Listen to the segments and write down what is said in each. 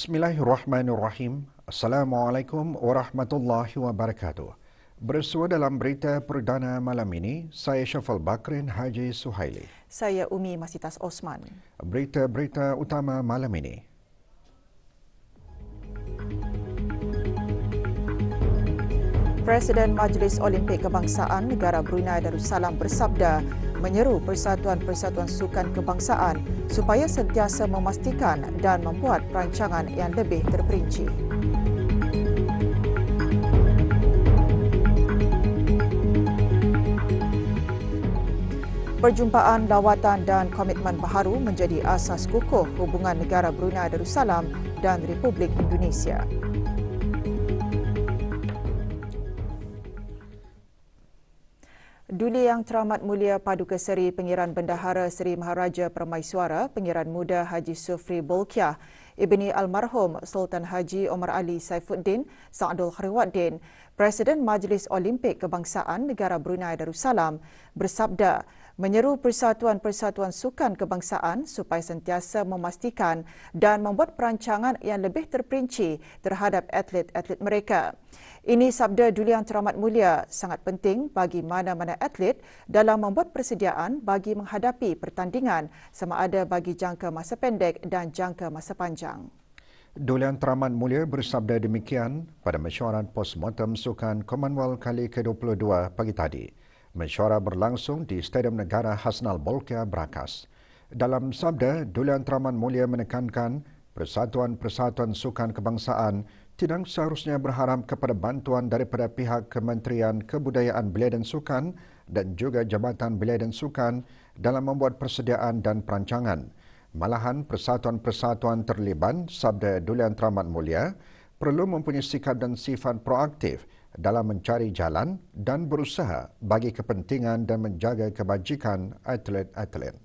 Bismillahirrahmanirrahim. Assalamualaikum warahmatullahi wabarakatuh. Bersua dalam berita perdana malam ini, saya Syafal Bakrin Haji Suhaili. Saya Umi Masitas Osman. Berita-berita utama malam ini. Presiden Majlis Olimpik Kebangsaan Negara Brunei Darussalam bersabda menyeru persatuan-persatuan sukan kebangsaan supaya sentiasa memastikan dan membuat perancangan yang lebih terperinci. Perjumpaan lawatan dan komitmen baharu menjadi asas kukuh hubungan negara Brunei Darussalam dan Republik Indonesia. Duli Yang Teramat Mulia Paduka Seri Pengiran Bendahara Seri Maharaja Permaiswara Pengiran Muda Haji Sufri Bolkiah Ibni Almarhum Sultan Haji Omar Ali Saifuddin Sa'adul Khairuddin, Presiden Majlis Olimpik Kebangsaan Negara Brunei Darussalam bersabda menyeru persatuan-persatuan sukan kebangsaan supaya sentiasa memastikan dan membuat perancangan yang lebih terperinci terhadap atlet-atlet mereka. Ini sabda Duli Yang Teramat Mulia sangat penting bagi mana-mana atlet dalam membuat persediaan bagi menghadapi pertandingan sama ada bagi jangka masa pendek dan jangka masa panjang. Duli Yang Teramat Mulia bersabda demikian pada mesyuarat postmortem Sukan Commonwealth kali ke-22 pagi tadi. Mesyuarat berlangsung di Stadium Negara Hasnal Bolkiah, Brakas. Dalam sabda, Duli Yang Teramat Mulia menekankan persatuan-persatuan sukan kebangsaan tidak seharusnya berharap kepada bantuan daripada pihak Kementerian Kebudayaan Belia dan Sukan dan juga Jabatan Belia dan Sukan dalam membuat persediaan dan perancangan. Malahan persatuan-persatuan terlibat, sabda Duli Yang Teramat Mulia, perlu mempunyai sikap dan sifat proaktif dalam mencari jalan dan berusaha bagi kepentingan dan menjaga kebajikan atlet-atlet.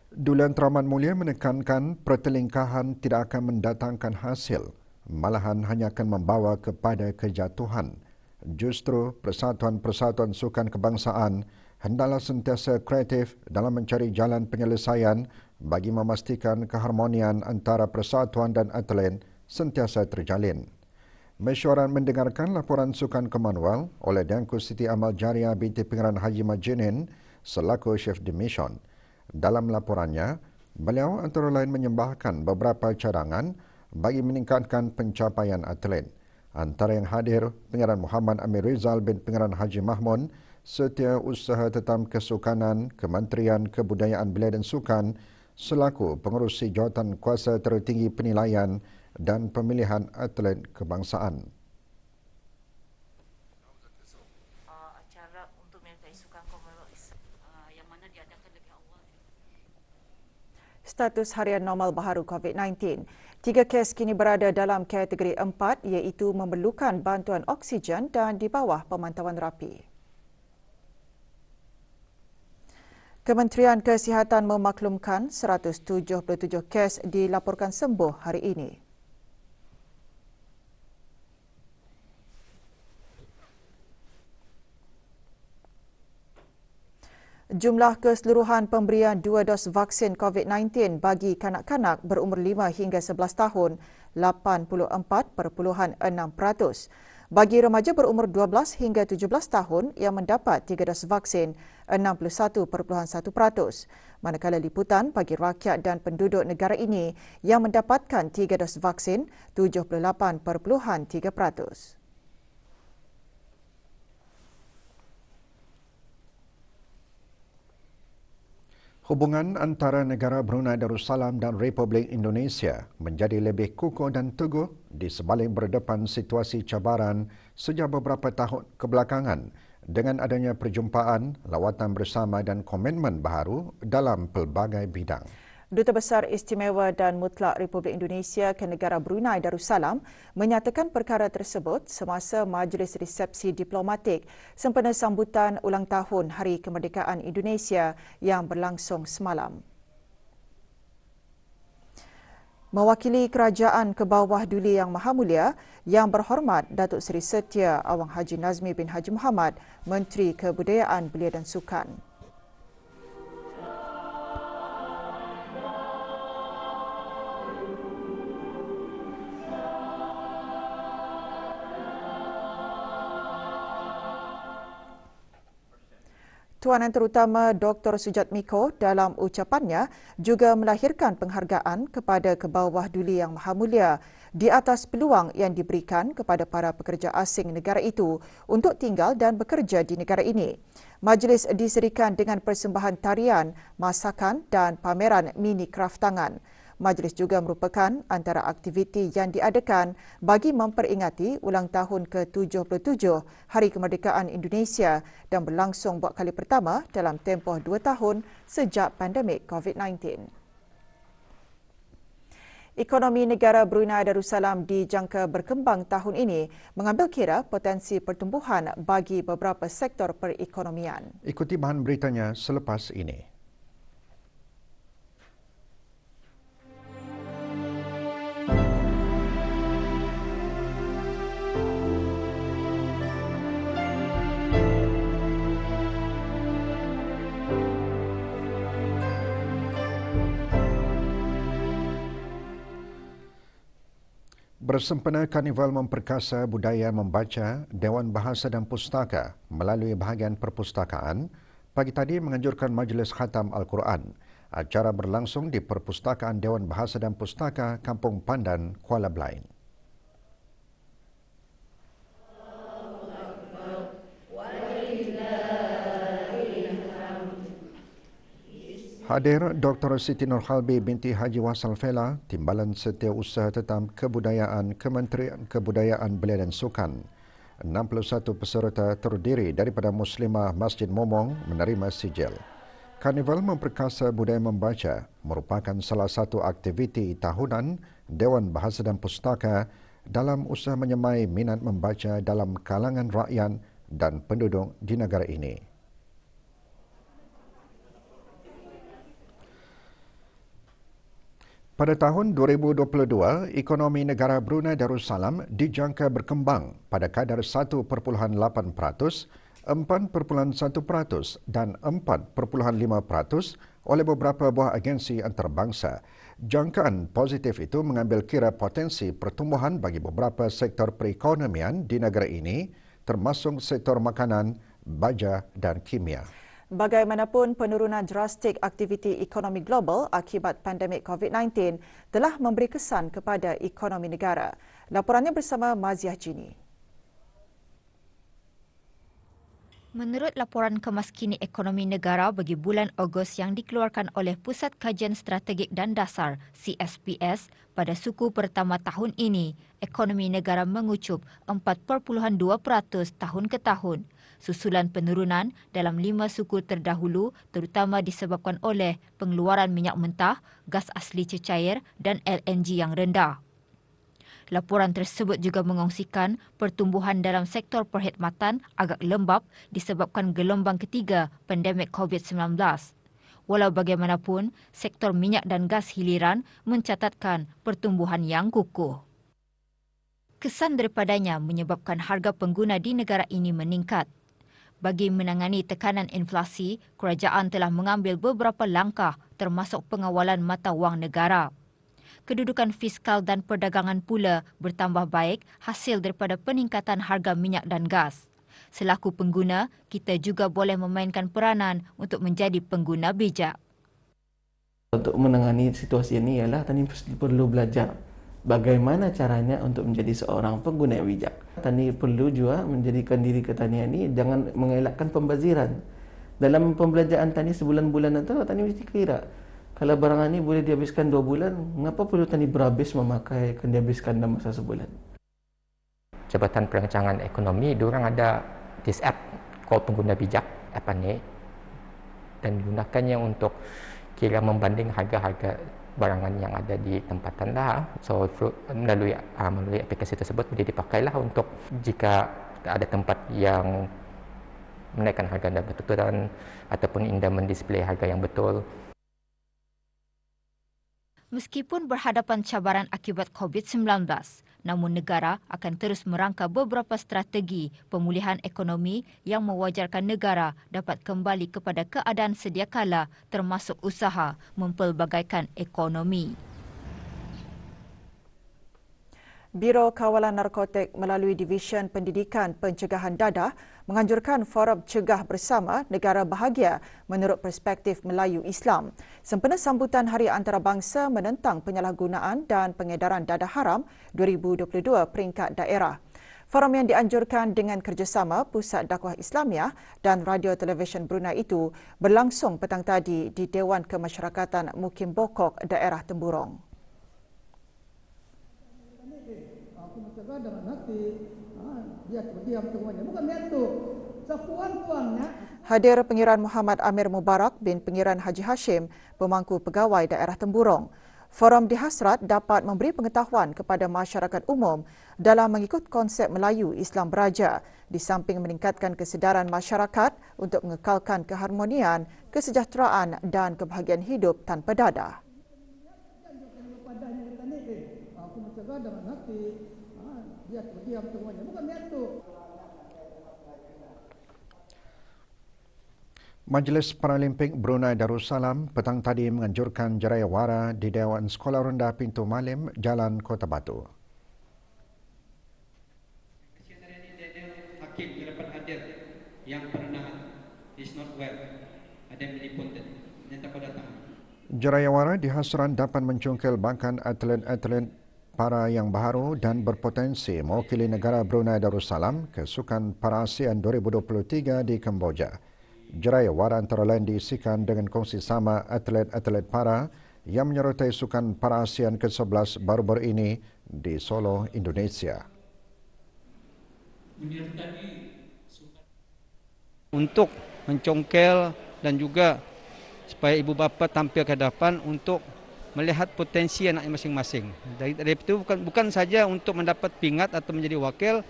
Duli Yang Teramat Mulia menekankan pertelingkahan tidak akan mendatangkan hasil, malahan hanya akan membawa kepada kejatuhan. Justru persatuan-persatuan sukan kebangsaan hendaklah sentiasa kreatif dalam mencari jalan penyelesaian bagi memastikan keharmonian antara persatuan dan atlet sentiasa terjalin. Mesyuarat mendengarkan laporan Sukan Commonwealth oleh Dianku Siti Amal Jariah binti Pengiran Haji Majinin selaku Chef de Mission. Dalam laporannya, beliau antara lain menyembahkan beberapa cadangan bagi meningkatkan pencapaian atlet. Antara yang hadir, Pengiran Muhammad Amir Rizal bin Pengiran Haji Mahmud, Setiausaha Tetap Kesukanan Kementerian Kebudayaan Belia dan Sukan selaku pengerusi jawatan kuasa tertinggi penilaian dan pemilihan atlet kebangsaan. Acara untuk menyertai Sukan Commonwealth yang mana diadakan lebih awal. Status harian normal baharu COVID-19. 3 kes kini berada dalam kategori 4 iaitu memerlukan bantuan oksigen dan di bawah pemantauan rapi. Kementerian Kesihatan memaklumkan 177 kes dilaporkan sembuh hari ini. Jumlah keseluruhan pemberian 2 dos vaksin COVID-19 bagi kanak-kanak berumur 5 hingga 11 tahun 84.6%. Bagi remaja berumur 12 hingga 17 tahun yang mendapat 3 dos vaksin 61.1%. Manakala liputan bagi rakyat dan penduduk negara ini yang mendapatkan 3 dos vaksin 78.3%. Hubungan antara negara Brunei Darussalam dan Republik Indonesia menjadi lebih kukuh dan teguh di sebalik berdepan situasi cabaran sejak beberapa tahun kebelakangan dengan adanya perjumpaan, lawatan bersama dan komitmen baharu dalam pelbagai bidang. Duta Besar Istimewa dan Mutlak Republik Indonesia ke negara Brunei Darussalam menyatakan perkara tersebut semasa majlis resepsi diplomatik sempena sambutan ulang tahun Hari Kemerdekaan Indonesia yang berlangsung semalam. Mewakili Kerajaan ke bawah Duli Yang Maha Mulia, Yang Berhormat Datuk Seri Setia Awang Haji Nazmi bin Haji Muhammad, Menteri Kebudayaan Belia dan Sukan. Ketuanan Terutama Dr. Sujat Miko dalam ucapannya juga melahirkan penghargaan kepada Kebawah Duli Yang Maha Mulia di atas peluang yang diberikan kepada para pekerja asing negara itu untuk tinggal dan bekerja di negara ini. Majlis diserikan dengan persembahan tarian, masakan dan pameran mini kraft tangan. Majlis juga merupakan antara aktiviti yang diadakan bagi memperingati ulang tahun ke-77 Hari Kemerdekaan Indonesia dan berlangsung buat kali pertama dalam tempoh 2 tahun sejak pandemik COVID-19. Ekonomi negara Brunei Darussalam dijangka berkembang tahun ini mengambil kira potensi pertumbuhan bagi beberapa sektor perekonomian. Ikuti bahan beritanya selepas ini. Bersempena Karnival Memperkasa Budaya Membaca, Dewan Bahasa dan Pustaka melalui bahagian perpustakaan, pagi tadi menganjurkan Majlis Khatam Al-Quran. Acara berlangsung di Perpustakaan Dewan Bahasa dan Pustaka Kampung Pandan, Kuala Blain. Hadir Dr. Siti Nurhalbi binti Haji Wasal Fela, Timbalan Setiausaha Tetap Kebudayaan Kementerian Kebudayaan Belia dan Sukan. 61 peserta terdiri daripada Muslimah Masjid Momong menerima sijil. Karnival Memperkasa Budaya Membaca merupakan salah satu aktiviti tahunan Dewan Bahasa dan Pustaka dalam usaha menyemai minat membaca dalam kalangan rakyat dan penduduk di negara ini. Pada tahun 2022, ekonomi negara Brunei Darussalam dijangka berkembang pada kadar 1.8%, 4.1% dan 4.5% oleh beberapa buah agensi antarabangsa. Jangkaan positif itu mengambil kira potensi pertumbuhan bagi beberapa sektor perekonomian di negara ini, termasuk sektor makanan, baja dan kimia. Bagaimanapun, penurunan drastik aktiviti ekonomi global akibat pandemik COVID-19 telah memberi kesan kepada ekonomi negara. Laporannya bersama Maziah Jini. Menurut laporan kemaskini ekonomi negara bagi bulan Ogos yang dikeluarkan oleh Pusat Kajian Strategik dan Dasar CSPS, pada suku pertama tahun ini, ekonomi negara mengucup 4.2% tahun ke tahun. Susulan penurunan dalam 5 suku terdahulu terutama disebabkan oleh pengeluaran minyak mentah, gas asli cecair dan LNG yang rendah. Laporan tersebut juga mengongsikan pertumbuhan dalam sektor perkhidmatan agak lembap disebabkan gelombang ketiga pandemik COVID-19. Walau bagaimanapun, sektor minyak dan gas hiliran mencatatkan pertumbuhan yang kukuh. Kesan daripadanya menyebabkan harga pengguna di negara ini meningkat. Bagi menangani tekanan inflasi, kerajaan telah mengambil beberapa langkah termasuk pengawalan mata wang negara. Kedudukan fiskal dan perdagangan pula bertambah baik hasil daripada peningkatan harga minyak dan gas. Selaku pengguna, kita juga boleh memainkan peranan untuk menjadi pengguna bijak. Untuk menangani situasi ini ialah tani perlu belajar bagaimana caranya untuk menjadi seorang pengguna yang bijak. Tani perlu juga menjadikan diri ke tani ini jangan mengelakkan pembaziran. Dalam pembelanjaan tani sebulan-bulan itu, tani mesti kira. Kalau barang ini boleh dihabiskan 2 bulan, mengapa perlu tani berhabis memakai akan dihabiskan dalam masa sebulan? Jabatan Perancangan Ekonomi, diorang ada this app called Pengguna Bijak, app ini, dan gunakannya untuk kira membanding harga-harga barangan yang ada di tempatan lah. So melalui aplikasi tersebut boleh dipakailah untuk jika ada tempat yang menaikkan harga dan bertuturan ataupun anda mendisplay harga yang betul. Meskipun berhadapan cabaran akibat COVID-19, namun negara akan terus merangka beberapa strategi pemulihan ekonomi yang mewajarkan negara dapat kembali kepada keadaan sedia kala termasuk usaha mempelbagaikan ekonomi. Biro Kawalan Narkotik melalui Divisyen Pendidikan Pencegahan Dadah menganjurkan Forum Cegah Bersama Negara Bahagia menurut perspektif Melayu Islam. Sempena sambutan Hari Antarabangsa menentang penyalahgunaan dan pengedaran dadah haram 2022 peringkat daerah. Forum yang dianjurkan dengan kerjasama Pusat Dakwah Islamiah dan Radio Televisyen Brunei itu berlangsung petang tadi di Dewan Kemasyarakatan Mukim Bokok, daerah Temburong. Hadir Pengiran Muhammad Amir Mubarak bin Pengiran Haji Hashim, pemangku pegawai daerah Temburong. Forum dihasrat dapat memberi pengetahuan kepada masyarakat umum dalam mengikut konsep Melayu Islam Beraja di samping meningkatkan kesedaran masyarakat untuk mengekalkan keharmonian, kesejahteraan dan kebahagiaan hidup tanpa dadah. Majlis Paralimpik Brunei Darussalam petang tadi menganjurkan jerayawara di Dewan Sekolah Rendah Pintu Malim, Jalan Kota Batu. Kesian hari ini Daniel Hakim yang dapat hadir yang pernah is not well. Ada yang menelpon dan tak datang. Jerayawara dihasran dapat mencungkil bangkan atlet-atlet para yang baharu dan berpotensi mewakili negara Brunei Darussalam ke Sukan Para-ASEAN 2023 di Kemboja. Jerayawara antara lain diisikan dengan kongsi sama atlet-atlet para yang menyertai Sukan Para-ASEAN ke-11 baru-baru ini di Solo, Indonesia. Untuk mencongkel dan juga supaya ibu bapa tampil ke hadapan untuk melihat potensi anak masing-masing. Dari itu bukan saja untuk mendapat pingat atau menjadi wakil,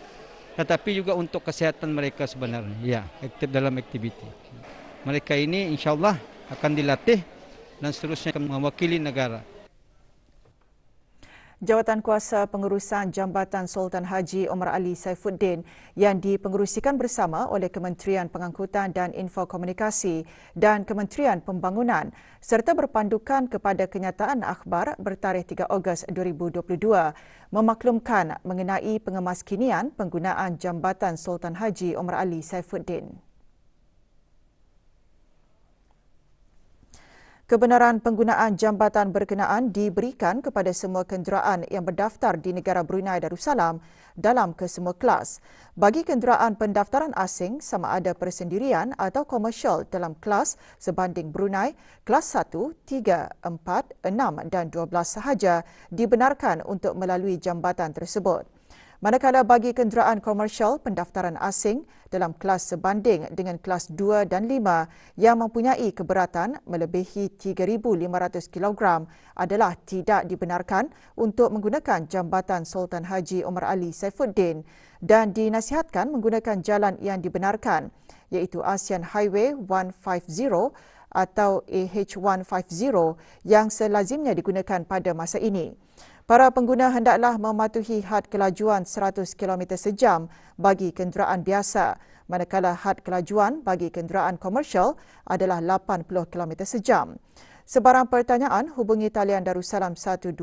tetapi juga untuk kesehatan mereka sebenarnya. Ya, aktif dalam aktiviti. Mereka ini insyaAllah akan dilatih dan seterusnya akan mewakili negara. Jawatan Kuasa Pengurusan Jambatan Sultan Haji Omar Ali Saifuddin yang dipengerusikan bersama oleh Kementerian Pengangkutan dan Infokomunikasi dan Kementerian Pembangunan serta berpandukan kepada kenyataan akhbar bertarikh 3 Ogos 2022 memaklumkan mengenai pengemaskinian penggunaan Jambatan Sultan Haji Omar Ali Saifuddin. Kebenaran penggunaan jambatan berkenaan diberikan kepada semua kenderaan yang berdaftar di negara Brunei Darussalam dalam kesemua kelas. Bagi kenderaan pendaftaran asing sama ada persendirian atau komersial dalam kelas sebanding Brunei, kelas 1, 3, 4, 6 dan 12 sahaja dibenarkan untuk melalui jambatan tersebut. Manakala bagi kenderaan komersial pendaftaran asing dalam kelas sebanding dengan kelas 2 dan 5 yang mempunyai keberatan melebihi 3,500 kg adalah tidak dibenarkan untuk menggunakan jambatan Sultan Haji Omar Ali Saifuddin dan dinasihatkan menggunakan jalan yang dibenarkan iaitu ASEAN Highway 150 atau AH150 yang selazimnya digunakan pada masa ini. Para pengguna hendaklah mematuhi had kelajuan 100 km sejam bagi kenderaan biasa, manakala had kelajuan bagi kenderaan komersial adalah 80 km sejam. Sebarang pertanyaan, hubungi talian Darussalam 123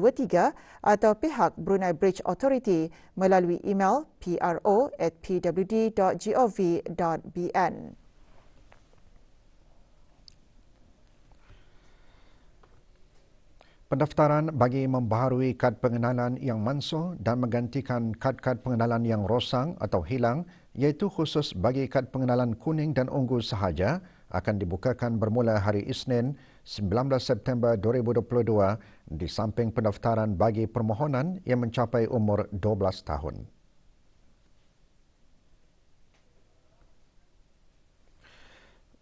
atau pihak Brunei Bridge Authority melalui email pro@pwd.gov.bn. Pendaftaran bagi membaharui kad pengenalan yang mansuh dan menggantikan kad-kad pengenalan yang rosang atau hilang iaitu khusus bagi kad pengenalan kuning dan ungu sahaja akan dibukakan bermula hari Isnin 19 September 2022 di samping pendaftaran bagi permohonan yang mencapai umur 12 tahun.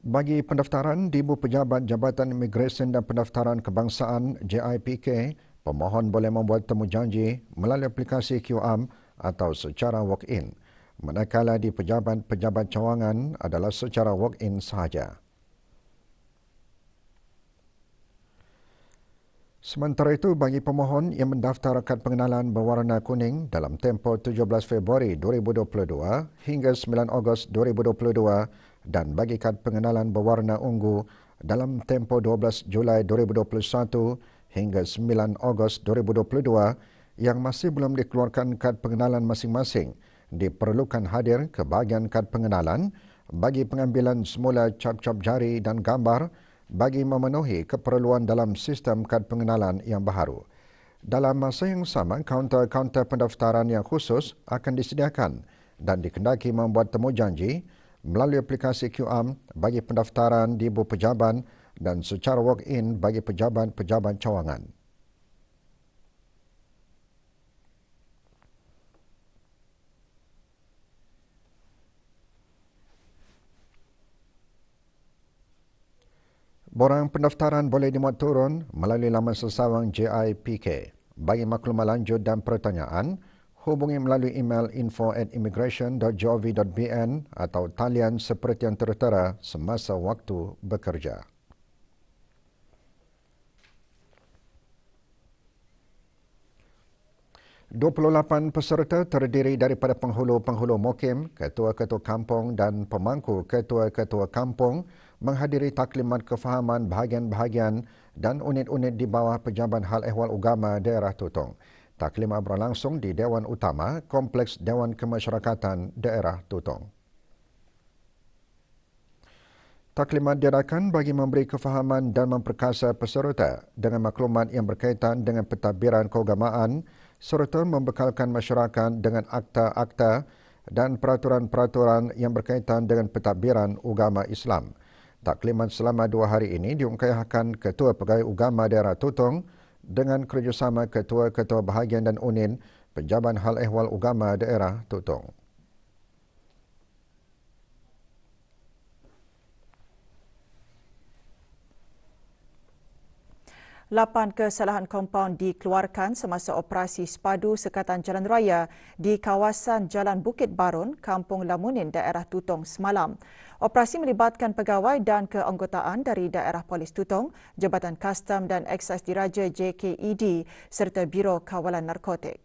Bagi pendaftaran di Ibu Pejabat Jabatan Imigresen dan Pendaftaran Kebangsaan JIPK, pemohon boleh membuat temujanji melalui aplikasi QAM atau secara walk-in. Manakala di pejabat-pejabat cawangan adalah secara walk-in sahaja. Sementara itu, bagi pemohon yang mendaftar kad pengenalan berwarna kuning dalam tempoh 17 Februari 2022 hingga 9 Ogos 2022 dan bagi kad pengenalan berwarna ungu dalam tempoh 12 Julai 2021 hingga 9 Ogos 2022 yang masih belum dikeluarkan kad pengenalan masing-masing diperlukan hadir ke bahagian kad pengenalan bagi pengambilan semula cap-cap jari dan gambar bagi memenuhi keperluan dalam sistem kad pengenalan yang baharu. Dalam masa yang sama, kaunter-kaunter pendaftaran yang khusus akan disediakan dan dikendaki membuat temujanji melalui aplikasi QAM bagi pendaftaran di Ibu Pejaban dan secara walk-in bagi pejabat-pejabat cawangan. Borang pendaftaran boleh dimuat turun melalui laman sesawang JIPK. Bagi maklumat lanjut dan pertanyaan, hubungi melalui email info@immigration.gov.bn atau talian seperti yang tertera semasa waktu bekerja. ...28 peserta terdiri daripada penghulu-penghulu mukim, ketua-ketua kampung dan pemangku ketua-ketua kampung menghadiri taklimat kefahaman bahagian-bahagian dan unit-unit di bawah Pejabat Hal Ehwal Ugama Daerah Tutong. Taklimat berlangsung di Dewan Utama Kompleks Dewan Kemasyarakatan Daerah Tutong. Taklimat diadakan bagi memberi kefahaman dan memperkasa peserta dengan maklumat yang berkaitan dengan pentadbiran keagamaan serta membekalkan masyarakat dengan akta-akta dan peraturan-peraturan yang berkaitan dengan pentadbiran agama Islam. Taklimat selama 2 hari ini diungkayahkan Ketua Pegawai Ugama Daerah Tutong dengan kerjasama Ketua-Ketua Bahagian dan Unit Pejabat Hal Ehwal Ugama Daerah Tutong. Lapan kesalahan kompaun dikeluarkan semasa operasi sepadu sekatan jalan raya di kawasan Jalan Bukit Barun, Kampung Lamunin, daerah Tutong semalam. Operasi melibatkan pegawai dan keanggotaan dari daerah Polis Tutong, Jabatan Kastam dan Eksais Diraja JKED serta Biro Kawalan Narkotik.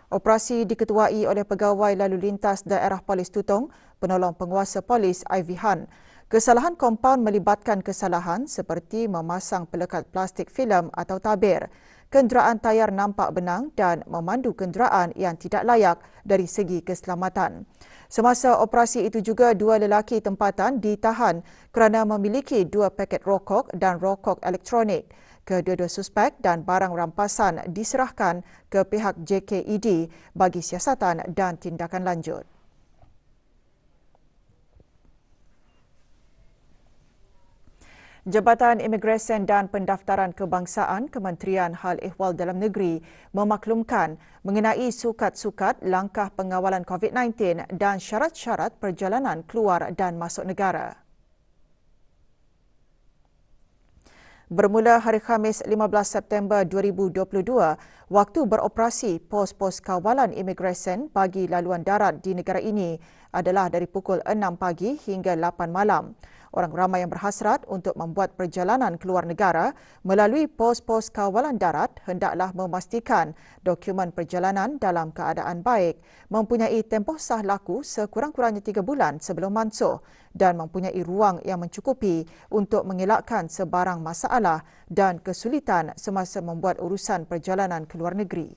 Operasi diketuai oleh Pegawai Lalu Lintas Daerah Polis Tutong, Penolong Penguasa Polis Ivy Han. Kesalahan kompaun melibatkan kesalahan seperti memasang pelekat plastik filem atau tabir, kenderaan tayar nampak benang dan memandu kenderaan yang tidak layak dari segi keselamatan. Semasa operasi itu juga 2 lelaki tempatan ditahan kerana memiliki 2 paket rokok dan rokok elektronik. Kedua-dua suspek dan barang rampasan diserahkan ke pihak JKED bagi siasatan dan tindakan lanjut. Jabatan Imigresen dan Pendaftaran Kebangsaan Kementerian Hal Ehwal Dalam Negeri memaklumkan mengenai sukat-sukat langkah pengawalan COVID-19 dan syarat-syarat perjalanan keluar dan masuk negara. Bermula hari Khamis 15 September 2022, waktu beroperasi pos-pos kawalan imigresen bagi laluan darat di negara ini adalah dari pukul 6 pagi hingga 8 malam. Orang ramai yang berhasrat untuk membuat perjalanan keluar negara melalui pos-pos kawalan darat hendaklah memastikan dokumen perjalanan dalam keadaan baik, mempunyai tempoh sah laku sekurang-kurangnya 3 bulan sebelum mansuh dan mempunyai ruang yang mencukupi untuk mengelakkan sebarang masalah dan kesulitan semasa membuat urusan perjalanan ke luar negeri.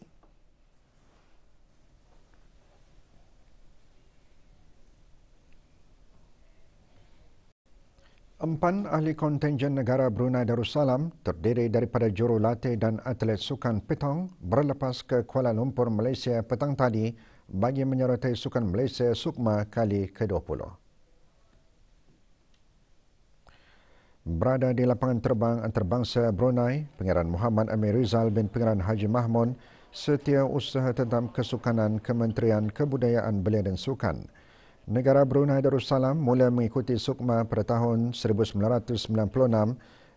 Empat ahli kontingen negara Brunei Darussalam terdiri daripada jurulatih dan atlet sukan petong berlepas ke Kuala Lumpur, Malaysia petang tadi bagi menyertai Sukan Malaysia Sukma kali ke-20. Berada di lapangan terbang antarabangsa Brunei, Pangeran Muhammad Amir Rizal bin Pangeran Haji Mahmud, Setiausaha Tetap Kesukanan Kementerian Kebudayaan Belia dan Sukan. Negara Brunei Darussalam mula mengikuti Sukma pada tahun 1996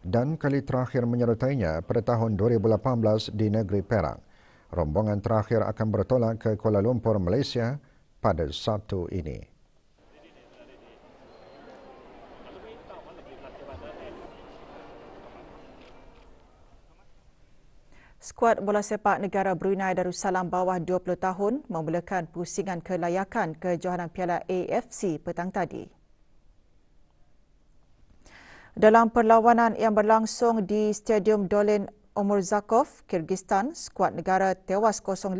dan kali terakhir menyertainya pada tahun 2018 di negeri Perak. Rombongan terakhir akan bertolak ke Kuala Lumpur, Malaysia pada Sabtu ini. Skuad bola sepak negara Brunei Darussalam bawah 20 tahun memulakan pusingan kelayakan kejohanan Piala AFC petang tadi. Dalam perlawanan yang berlangsung di Stadium Dolin Omurzakov, Kyrgyzstan, skuad negara tewas 0-5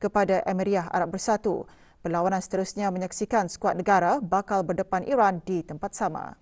kepada Emiriah Arab Bersatu. Perlawanan seterusnya menyaksikan skuad negara bakal berdepan Iran di tempat sama.